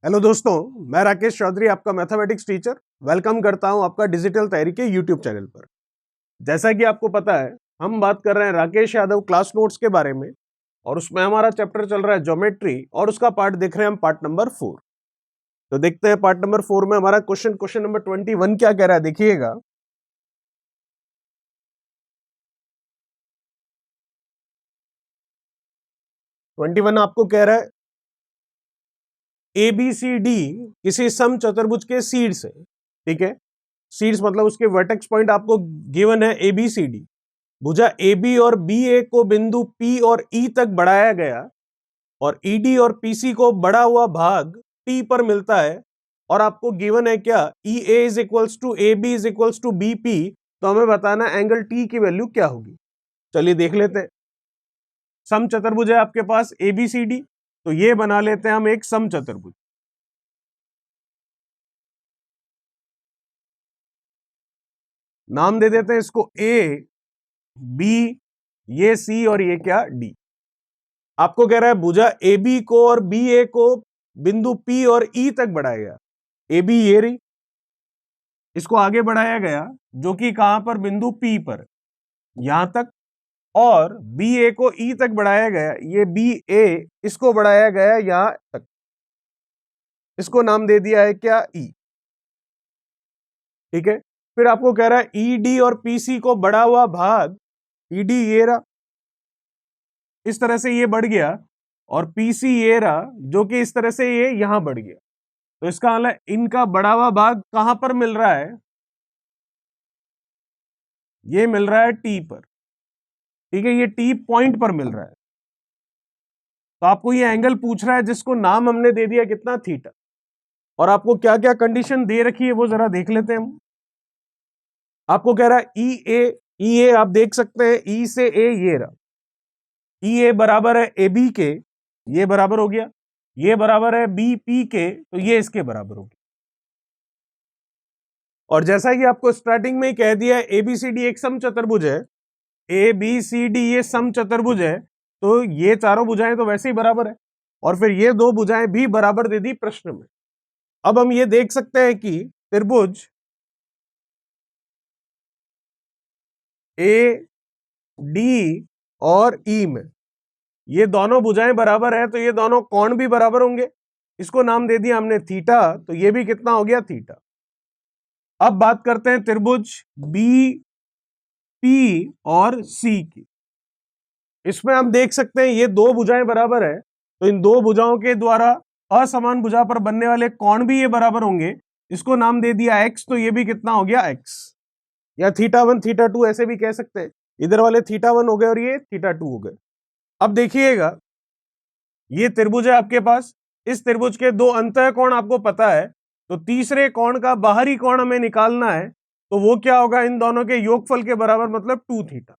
Hello दोस्तों, मैं राकेश चौधरी आपका मैथमेटिक्स टीचर वेलकम करता हूं आपका डिजिटल तैयारी के यूट्यूब चैनल पर। जैसा कि आपको पता है, हम बात कर रहे हैं राकेश यादव क्लास नोट्स के बारे में और उसमें हमारा चैप्टर चल रहा है ज्योमेट्री और उसका पार्ट देख रहे हैं हम पार्ट नंबर 4। तो देखते हैं पार्ट नंबर 4 में हमारा क्वेश्चन नंबर 21 क्या कह रहा है, देखिएगा। ट्वेंटी वन आपको कह रहा है ABCD किसी सम चतुर्भुज के शीर्ष है। ठीक है, शीर्ष मतलब उसके वर्टेक्स पॉइंट आपको गिवन है ABCD। भुजा AB और BA को बिंदु P और E तक बढ़ाया गया और ED और PC को बढ़ा हुआ भाग T पर मिलता है और आपको गिवन है क्या, EA is equals to AB is equals to BP। तो हमें बताना एंगल T की वैल्यू क्या होगी। चलिए देख लेते हैं। सम चतुर्भुज है आपके पास ABCD, तो ये बना लेते हैं हम एक सम चतुर्भुज। नाम दे देते हैं इसको A, B, ये C और ये क्या D। आपको कह रहा है भुजा AB को और BA को बिंदु P और E तक बढ़ाया गया। AB ये रही, इसको आगे बढ़ाया गया जो कि कहां पर, बिंदु P पर, यहां तक। और BA को E तक बढ़ाया गया, ये BA, इसको बढ़ाया गया यहां तक। इसको नाम दे दिया है क्या, E। ठीक है, फिर आपको कह रहा है ED और PC को बढ़ा हुआ भाग, ED ये रहा, इस तरह से ये बढ़ गया, और PC ये रहा जो कि इस तरह से ये यहां बढ़ गया। तो इसका मतलब इनका बढ़ा हुआ भाग कहां पर मिल रहा है, ये मिल रहा है T पर। ठीक है, ये T पॉइंट पर मिल रहा है। तो आपको ये एंगल पूछ रहा है जिसको नाम हमने दे दिया कितना, थीटा। और आपको क्या क्या कंडीशन दे रखी है वो जरा देख लेते हैं हम। आपको कह रहा है ई ए आप देख सकते हैं, ई से ए ये रहा, ई ए बराबर है ए बी के, ये बराबर हो गया। ये बराबर है बी पी के, तो ये इसके बराबर हो गया। और जैसा कि आपको स्टार्टिंग में ही कह दिया है एबीसीडी एक सम चतुर्भुज है, ए बी सी डी ये सम चतुर्भुज है, तो ये चारों भुजाएं तो वैसे ही बराबर है और फिर ये दो भुजाएं भी बराबर दे दी प्रश्न में। अब हम ये देख सकते हैं कि त्रिभुज ए डी और ई में ये दोनों भुजाएं बराबर है, तो ये दोनों कोण भी बराबर होंगे। इसको नाम दे दिया हमने थीटा, तो ये भी कितना हो गया, थीटा। अब बात करते हैं त्रिभुज बी पी और सी की। इसमें हम देख सकते हैं ये दो भुजाएं बराबर है, तो इन दो भुजाओं के द्वारा असमान भुजा पर बनने वाले कोण भी ये बराबर होंगे। इसको नाम दे दिया x, तो ये भी कितना हो गया, x। या थीटा वन थीटा टू ऐसे भी कह सकते हैं। इधर वाले थीटा वन हो गए और ये थीटा टू हो गए। अब देखिएगा, ये त्रिभुज है आपके पास, इस त्रिभुज के दो अंतः कोण आपको पता है, तो तीसरे कोण का बाहरी कोण हमें निकालना है, तो वो क्या होगा, इन दोनों के योगफल के बराबर, मतलब 2 थीटा।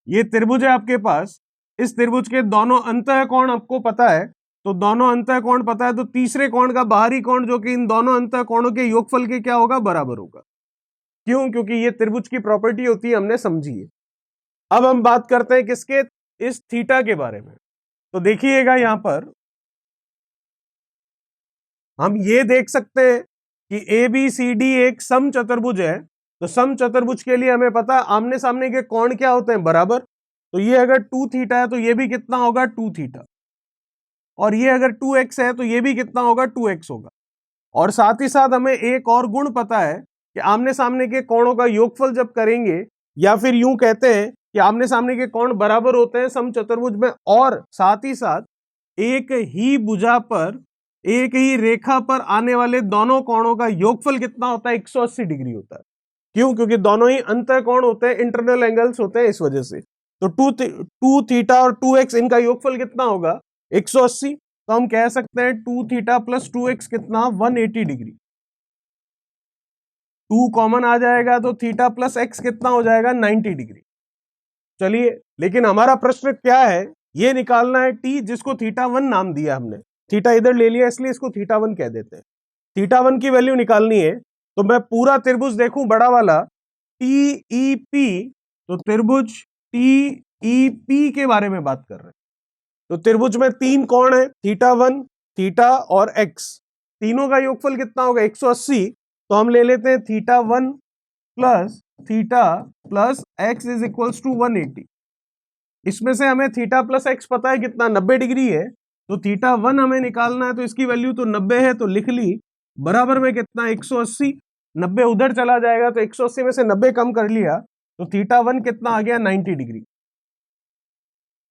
ये त्रिभुज है आपके पास, इस त्रिभुज के दोनों अंतः कोण आपको पता है, तो दोनों अंतः कोण पता है, तो तीसरे कोण का बाहरी कोण जो कि इन दोनों अंतः कोणों के योगफल के क्या होगा, बराबर होगा। क्यों, क्योंकि ये त्रिभुज की प्रॉपर्टी होती है, हमने समझी है। अब हम बात करते हैं किसके, इस थीटा के बारे में। तो देखिएगा यहां पर हम ये देख सकते हैं कि ए बी सी डी एक सम चतुर्भुज है। तो सम चतुर्भुज के लिए हमें पता है आमने सामने के कोण क्या होते हैं, बराबर। तो ये अगर 2 थीटा है तो ये भी कितना होगा, 2 थीटा। और ये अगर 2x है तो ये भी कितना होगा, 2x होगा। और साथ ही साथ हमें एक और गुण पता है कि आमने सामने के कोणों का योगफल जब करेंगे, या फिर यूं कहते हैं कि आमने सामने के कोण बराबर होते हैं सम चतुर्भुज में, और साथ ही साथ एक ही भुजा पर, एक ही रेखा पर आने वाले दोनों कोणों का योगफल कितना होता है, 180 डिग्री होता है। क्यों, क्योंकि दोनों ही अंतः कोण होते हैं, इंटरनल एंगल्स होते हैं, इस वजह से। तो टू थीटा और 2x इनका योगफल कितना होगा, 180। तो हम कह सकते हैं 2 थीटा प्लस 2x कितना, 180 डिग्री। 2 कॉमन आ जाएगा तो थीटा प्लस x कितना हो जाएगा, 90 डिग्री। चलिए, लेकिन हमारा प्रश्न क्या है, ये निकालना है t, जिसको थीटा वन नाम दिया हमने। थीटा इधर ले लिया इसलिए इसको थीटा वन कह देते हैं। थीटा वन की वैल्यू निकालनी है, तो मैं पूरा त्रिभुज देखूं बड़ा वाला, TEP। तो त्रिभुज TEP के बारे में बात कर रहे हैं। तो त्रिभुज में 3 कोण है, थीटा वन, थीटा और एक्स, तीनों का योगफल कितना होगा 180, तो हम ले लेते हैं theta 1 plus theta plus x is equals to 180। इसमें से हमें थीटा प्लस एक्स पता है कितना 90 डिग्री है, तो थीटा 1 हमें निकालना है, तो इसकी वैल्यू तो 90 है, तो लिख ली बराबर में कितना 180, 90 उधर चला जाएगा तो 180 में से 90 कम कर लिया, तो थीटा 1 कितना आ गया 90 डिग्री।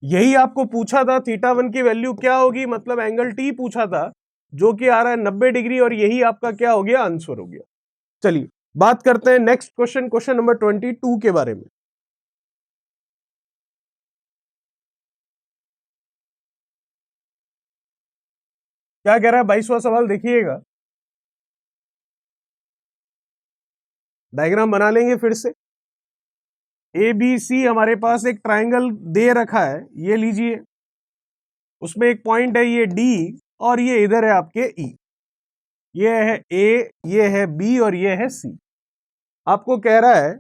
यही आपको पूछा था थीटा 1 की वैल्यू क्या होगी, मतलब एंगल टी पूछा था, जो कि आ रहा है 90 डिग्री, और यही आपका क्या हो गया आंसर हो गया। चलिए बात करते हैं नेक्स्ट क्वेश्चन, क्वेश्चन नंबर 22 के बारे में। क्या कह रहा है 22वां सवाल, देखिएगा, डायग्राम बना लेंगे फिर से। ए बी सी हमारे पास एक ट्राइंगल दे रखा है, ये लीजिए, उसमें एक पॉइंट है ये डी, और ये इधर है आपके ई, ये है ए, ये है बी, और ये है सी। आपको कह रहा है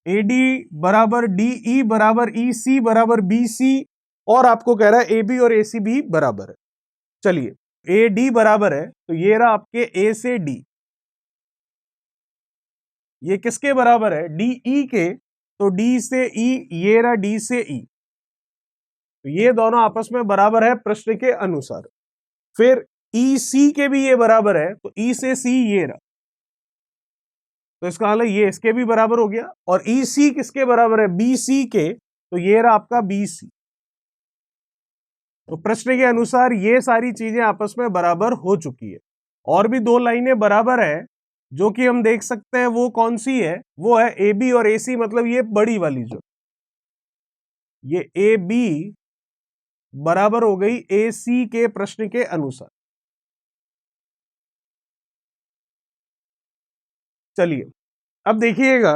ए डी बराबर डी ई बराबर ई सी बराबर बी सी, और आपको कह रहा है ए बी और ए सी भी बराबर है। चलिए ए डी बराबर है, तो ये रहा आपके ए से डी, ये किसके बराबर है डी ई के, तो डी से ई, ये रहा डी से ई, तो ये दोनों आपस में बराबर है प्रश्न के अनुसार। फिर ई सी के भी ये बराबर है, तो ई से सी ये रहा, तो इसका मतलब ये इसके भी बराबर हो गया, और ई सी किसके बराबर है बी सी के, तो ये रहा आपका बी सी। तो प्रश्न के अनुसार ये सारी चीजें आपस में बराबर हो चुकी है। और भी दो लाइनें बराबर है जो कि हम देख सकते हैं, वो कौन सी है, वो है ए बी और ए सी, मतलब ये बड़ी वाली, जो ये ए बी बराबर हो गई ए सी के प्रश्न के अनुसार। चलिए अब देखिएगा,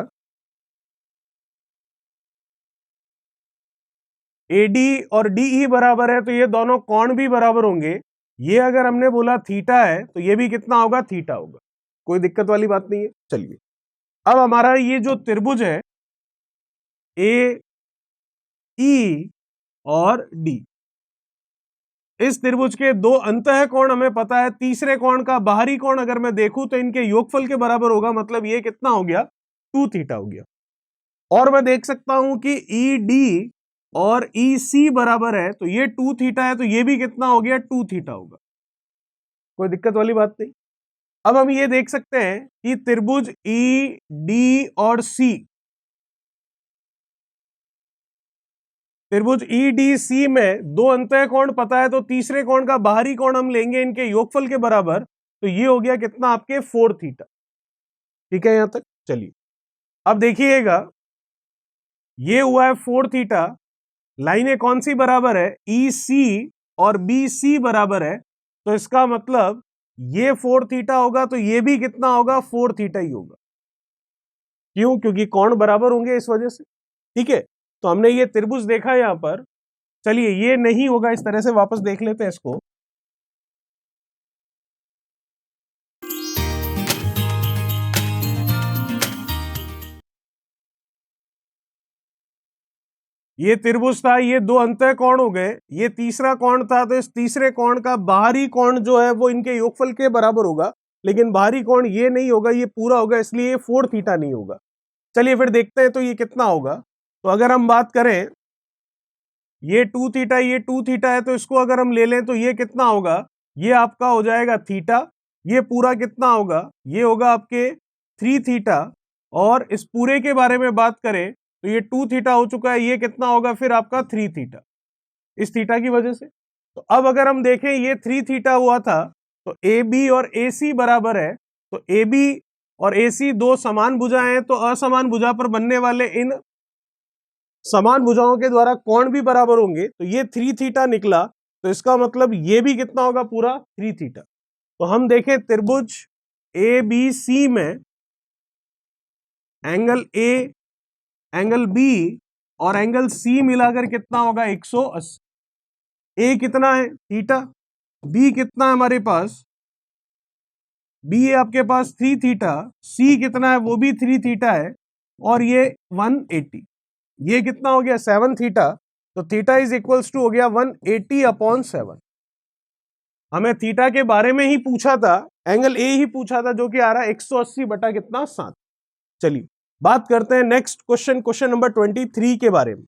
ए डी और डी ई बराबर है, तो ये दोनों कोण भी बराबर होंगे। ये अगर हमने बोला थीटा है, तो ये भी कितना होगा थीटा होगा, कोई दिक्कत वाली बात नहीं है। चलिए अब हमारा ये जो त्रिभुज है ए ई और डी, इस त्रिभुज के दो अंतः कोण हमें पता है, तीसरे कोण का बाहरी कोण अगर मैं देखूं तो इनके योगफल के बराबर होगा, मतलब ये कितना हो गया 2 थीटा हो गया। और मैं देख सकता हूं कि ई डी और ई सी बराबर है, तो ये 2 थीटा है, तो ये भी कितना हो गया 2 थीटा होगा, कोई दिक्कत वाली बात नहीं। अब हम ये देख सकते हैं कि त्रिभुज ई डी और सी, त्रिभुज ई डी सी में दो अंतः कोण पता है, तो तीसरे कोण का बाहरी कोण हम लेंगे इनके योगफल के बराबर, तो ये हो गया कितना आपके 4 थीटा। ठीक है यहां तक। चलिए अब देखिएगा, ये हुआ है 4 थीटा, लाइनें कौन सी बराबर है ई सी और बी सी बराबर है, तो इसका मतलब ये 4 थीटा होगा, तो ये भी कितना होगा 4 थीटा ही होगा। क्यों? क्योंकि कोण बराबर होंगे इस वजह से। ठीक है, तो हमने ये त्रिभुज देखा यहां पर। चलिए ये नहीं होगा, इस तरह से वापस देख लेते हैं इसको। ये त्रिभुज था, ये दो अंतः कोण हो गए, ये तीसरा कोण था, तो इस तीसरे कोण का बाहरी कोण जो है वो इनके योगफल के बराबर होगा, लेकिन बाहरी कोण ये नहीं होगा, ये पूरा होगा, इसलिए ये 4 थीटा नहीं होगा। चलिए फिर देखते हैं तो ये कितना होगा। तो अगर हम बात करें, ये 2 थीटा, ये 2 थीटा है, तो इसको अगर हम ले लें तो ये कितना होगा, ये आपका हो जाएगा थीटा, ये पूरा कितना होगा, ये होगा आपके 3 थीटा, और इस पूरे के बारे में बात करें तो ये 2 थीटा हो चुका है, ये कितना होगा फिर आपका 3 थीटा, इस थीटा की वजह से। तो अब अगर हम देखें ये 3 थीटा हुआ था, तो ए बी और ए सी बराबर है, तो ए बी और ए सी दो समान भुजाएं हैं, तो असमान भुजा पर बनने वाले इन समान भुजाओं के द्वारा कोण भी बराबर होंगे, तो ये 3 थीटा निकला, तो इसका मतलब ये भी कितना होगा पूरा 3 थीटा। तो हम देखें त्रिभुज ए बी सी में एंगल ए, एंगल बी और एंगल सी मिलाकर कितना होगा 180। ए कितना है थीटा, बी कितना है हमारे पास, बी है आपके पास 3 थीटा, सी कितना है वो भी 3 थीटा है, और ये 180, ये कितना हो गया 7 थीटा, तो थीटा इज इक्वल्स टू हो गया 180/7। हमें थीटा के बारे में ही पूछा था, एंगल ए ही पूछा था, जो कि आ रहा है 180 बटा कितना 7। चलिए बात करते हैं नेक्स्ट क्वेश्चन, क्वेश्चन नंबर 23 के बारे में।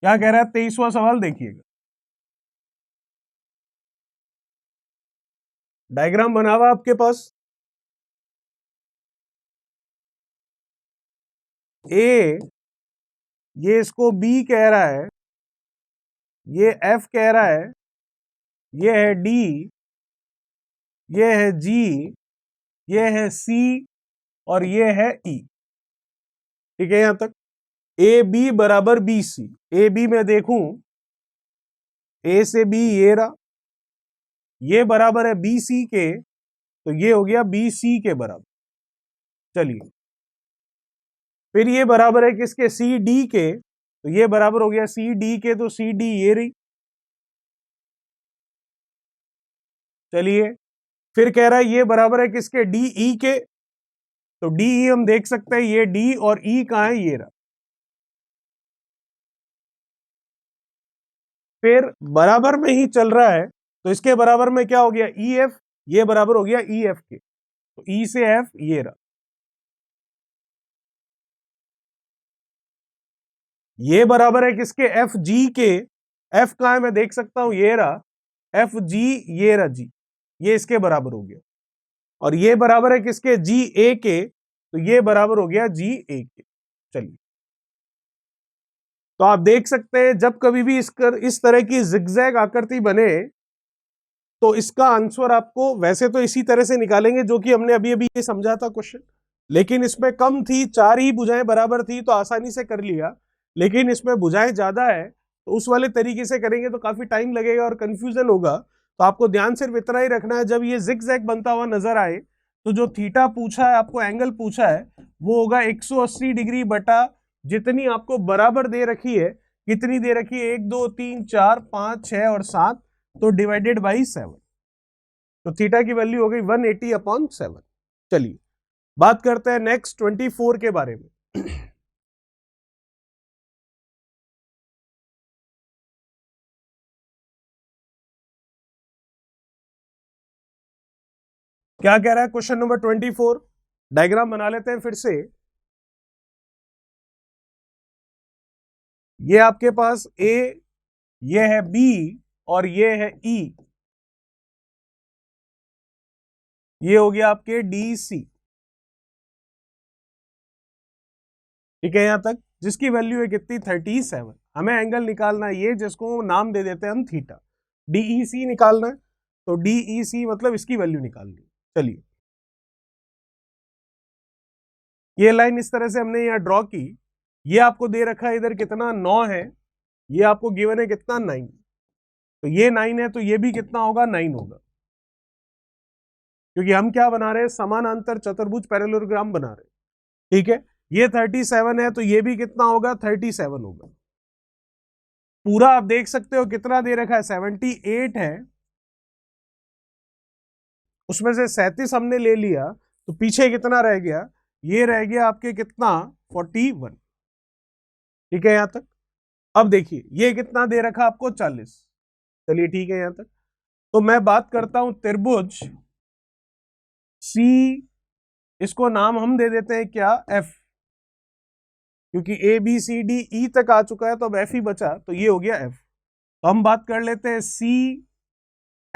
क्या कह रहा है 23वां सवाल, देखिएगा। डायग्राम बना हुआ आपके पास। ए, ये इसको बी कह रहा है, ये एफ कह रहा है, ये है डी, ये है जी, ये है सी और ये है ई। ठीक है यहां तक। ए बी बराबर बी सी। ए बी में देखूं, ए से बी ये रहा, ये बराबर है बी सी के, तो ये हो गया बी सी के बराबर। चलिए फिर ये बराबर है किसके, सी डी के, तो ये बराबर हो गया सी डी के, तो सी डी ये रही। चलिए फिर कह रहा है ये बराबर है किसके, डी ई के, तो डी ई हम देख सकते हैं, ये डी और ई कहां है, ये रहा। फिर बराबर में ही चल रहा है, तो इसके बराबर में क्या हो गया, ई एफ, ये बराबर हो गया ई एफ के, तो ई से एफ ये रहा। ये बराबर है किसके, एफ जी के, एफ कहां है मैं देख सकता हूं, ये रहा, एफ जी ये रहा जी, ये इसके बराबर हो गया। और ये बराबर है किसके, जी ए के, तो ये बराबर हो गया जी ए के। चलिए तो आप देख सकते हैं जब कभी भी इस तरह की जिगजैग आकृति बने, तो इसका आंसर आपको वैसे तो इसी तरह से निकालेंगे जो कि हमने अभी अभी ये समझा था क्वेश्चन, लेकिन इसमें कम थी, 4 ही भुजाएं बराबर थी तो आसानी से कर लिया, लेकिन इसमें भुजाएं ज्यादा है तो उस वाले तरीके से करेंगे तो काफी टाइम लगेगा और कंफ्यूजन होगा। तो आपको ध्यान सिर्फ इतना ही रखना है, जब ये जिगजैग बनता हुआ नजर आए तो जो थीटा पूछा है आपको, एंगल पूछा है, वो होगा 180 डिग्री बटा जितनी आपको बराबर दे रखी है, कितनी दे रखी है, 1 2 3 4 5 6 और 7, तो डिवाइडेड बाई 7, तो थीटा की वैल्यू हो गई 180/7। चलिए बात करते हैं नेक्स्ट 24 के बारे में। क्या कह रहा है क्वेश्चन नंबर 24, डायग्राम बना लेते हैं फिर से। ये आपके पास ए, ये है बी और ये है ई, ये हो गया आपके डी सी। ठीक है यहां तक, जिसकी वैल्यू है कितनी, 37। हमें एंगल निकालना है ये, जिसको नाम दे देते हैं हम थीटा, डीई सी निकालना है, तो डीई सी मतलब इसकी वैल्यू निकालनी। चलिए ये लाइन इस तरह से हमने यहां ड्रॉ की, ये आपको दे रखा है इधर कितना 9 है, ये आपको गिवन है कितना 9, तो ये 9 है तो ये भी कितना होगा 9 होगा, क्योंकि हम क्या बना रहे हैं, समानांतर चतुर्भुज पैरेललोग्राम बना रहे हैं। ठीक है, ये 37 है तो ये भी कितना होगा 37 होगा। पूरा आप देख सकते हो कितना दे रखा है, 78 है, उसमें से 37 हमने ले लिया, तो पीछे कितना रह गया, ये रह गया आपके कितना 41। ठीक है यहां तक। अब देखिए ये कितना दे रखा आपको 40। चलिए ठीक है यहां तक। तो मैं बात करता हूं त्रिभुज सी, इसको नाम हम दे देते हैं क्या, एफ, क्योंकि A B C D E तक आ चुका है तो अब एफ ही बचा, तो ये हो गया एफ। तो हम बात कर लेते हैं सी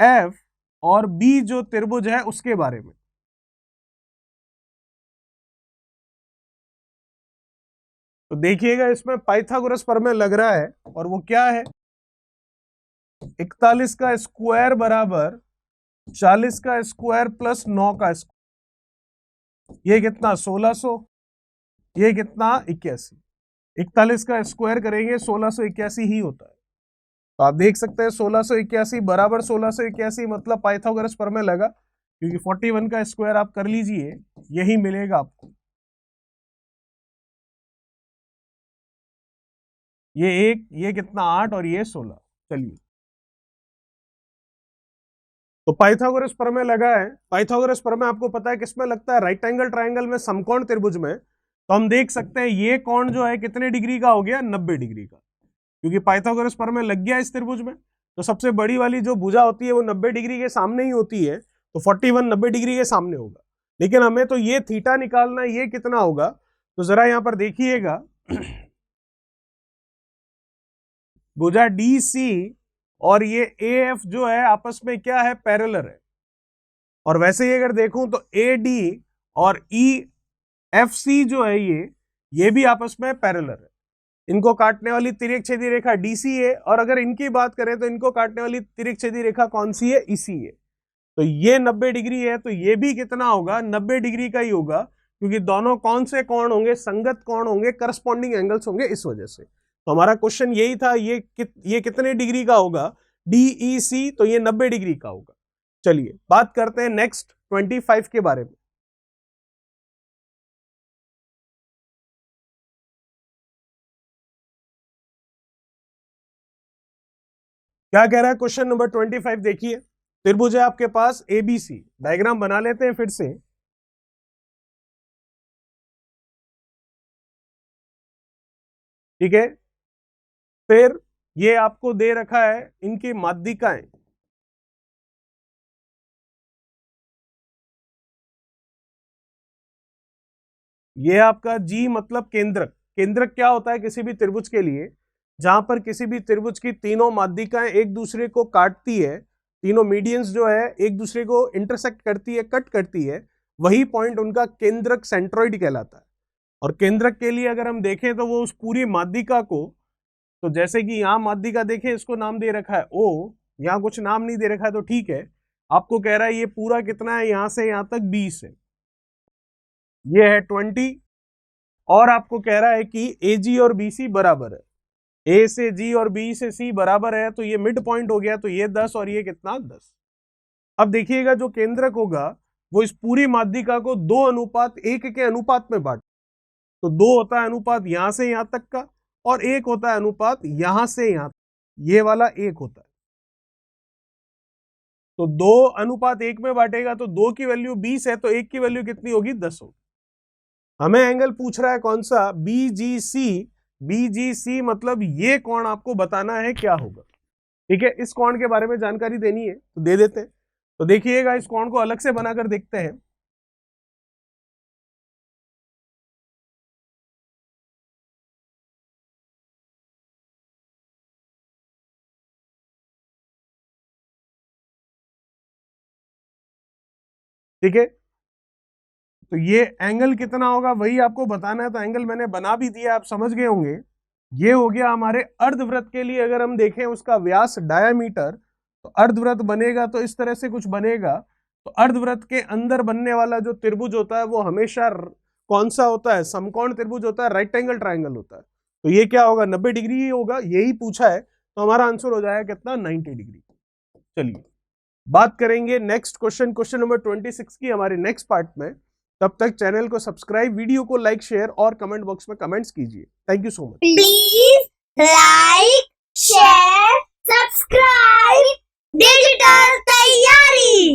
एफ और बी जो त्रिभुज है उसके बारे में। तो देखिएगा इसमें पाइथागोरस प्रमेय लग रहा है, और वो क्या है, 41 का स्क्वायर बराबर 40 का स्क्वायर प्लस 9 का स्क्वायर, ये कितना 1600, ये कितना 81। 41 का स्क्वायर करेंगे 1681 ही होता है, तो आप देख सकते हैं 1681 बराबर 1681, मतलब पाइथागोरस प्रमेय लगा, क्योंकि 41 का स्क्वायर आप कर लीजिए यही मिलेगा आपको। ये 1, ये कितना 8 और ये 16। चलिए तो पाइथागोरस प्रमेय लगा है। पाइथागोरस प्रमेय आपको पता है किसमें लगता है, राइट एंगल ट्राइंगल में, समकोण त्रिभुज में। तो हम देख सकते हैं ये कोण जो है कितने डिग्री का हो गया, 90 डिग्री का। क्योंकि पाइथागोरस प्रमेय लग गया इस त्रिभुज में, तो सबसे बड़ी वाली जो भुजा होती है वो 90 डिग्री के सामने ही होती है, तो 41 90 डिग्री के सामने होगा। लेकिन हमें तो ये थीटा निकालना है, ये कितना होगा, तो जरा यहां पर देखिएगा भुजा डी सी और ये ए एफ जो है आपस में क्या है, पैरेलल है। और वैसे ही अगर देखूं तो ए डी और ई एफ सी जो है ये भी आपस में पैरेलल है। इनको काटने वाली तिर्यक-छेदी रेखा डीसी है, और अगर इनकी बात करें तो इनको काटने वाली तिर्यक-छेदी रेखा कौन सी है, इसी है। तो ये 90 डिग्री है, तो ये भी कितना होगा, 90 डिग्री का ही होगा, क्योंकि दोनों कौन से कोण होंगे, संगत कोण होंगे, करस्पॉन्डिंग एंगल्स होंगे, इस वजह से। तो हमारा क्वेश्चन यही था, ये कितने डिग्री का होगा, डीईसी, तो ये 90 डिग्री का होगा। चलिए बात करते हैं नेक्स्ट 25 के बारे में। क्या कह रहा है क्वेश्चन नंबर 25, देखिए त्रिभुज है आपके पास एबीसी, डायग्राम बना लेते हैं फिर से। ठीक है, फिर ये आपको दे रखा है इनकी माध्यिकाएं, ये आपका जी मतलब केंद्रक। केंद्रक क्या होता है किसी भी त्रिभुज के लिए, जहां पर किसी भी त्रिभुज की तीनों माध्यिकाएं एक दूसरे को काटती है, तीनों मीडियंस जो है एक दूसरे को इंटरसेक्ट करती है, कट करती है, वही पॉइंट उनका केंद्रक सेंट्रॉइड कहलाता है। और केंद्रक के लिए अगर हम देखें तो वो उस पूरी माध्यिका को, तो जैसे कि यहाँ माध्यिका देखें, इसको नाम दे रखा है ओ, यहाँ कुछ नाम नहीं दे रखा है, तो ठीक है, आपको कह रहा है ये पूरा कितना है, यहां से यहां तक 20 है, ये है 20, और आपको कह रहा है कि ए जी और बी सी बराबर है, ए से जी और बी से सी बराबर है, तो ये मिड पॉइंट हो गया, तो ये 10 और ये कितना 10। अब देखिएगा जो केंद्रक होगा वो इस पूरी माध्यिका को 2:1 के अनुपात में बांट, तो 2 होता है अनुपात यहां से यहां तक का, और 1 होता है अनुपात यहां से यहां तक, ये वाला 1 होता है। तो 2:1 में बांटेगा तो 2 की वैल्यू 20 है, तो 1 की वैल्यू कितनी होगी, 10 होगी। हमें एंगल पूछ रहा है कौन सा, बीजीसी। बीजीसी मतलब ये कोण आपको बताना है क्या होगा। ठीक है, इस कोण के बारे में जानकारी देनी है तो दे देते हैं। तो देखिएगा इस कोण को अलग से बनाकर देखते हैं। ठीक है, तो ये एंगल कितना होगा वही आपको बताना है, तो एंगल मैंने बना भी दिया, आप समझ गए होंगे। ये हो गया हमारे अर्धवृत्त के लिए, अगर हम देखें उसका व्यास डायामीटर, तो अर्धवृत्त बनेगा तो इस तरह से कुछ बनेगा। तो अर्धवृत्त के अंदर बनने वाला जो त्रिभुज होता है वो हमेशा कौन सा होता है, समकोण त्रिभुज होता है, राइट एंगल ट्राइंगल होता है। तो ये क्या होगा, 90 डिग्री ही होगा, यही पूछा है, तो हमारा आंसर हो जाएगा कितना, 90 डिग्री। चलिए बात करेंगे नेक्स्ट क्वेश्चन, क्वेश्चन नंबर 26 की हमारे नेक्स्ट पार्ट में। तब तक चैनल को सब्सक्राइब, वीडियो को लाइक, शेयर और कमेंट बॉक्स में कमेंट्स कीजिए। Thank you so much. Please like, share, subscribe digital तैयारी।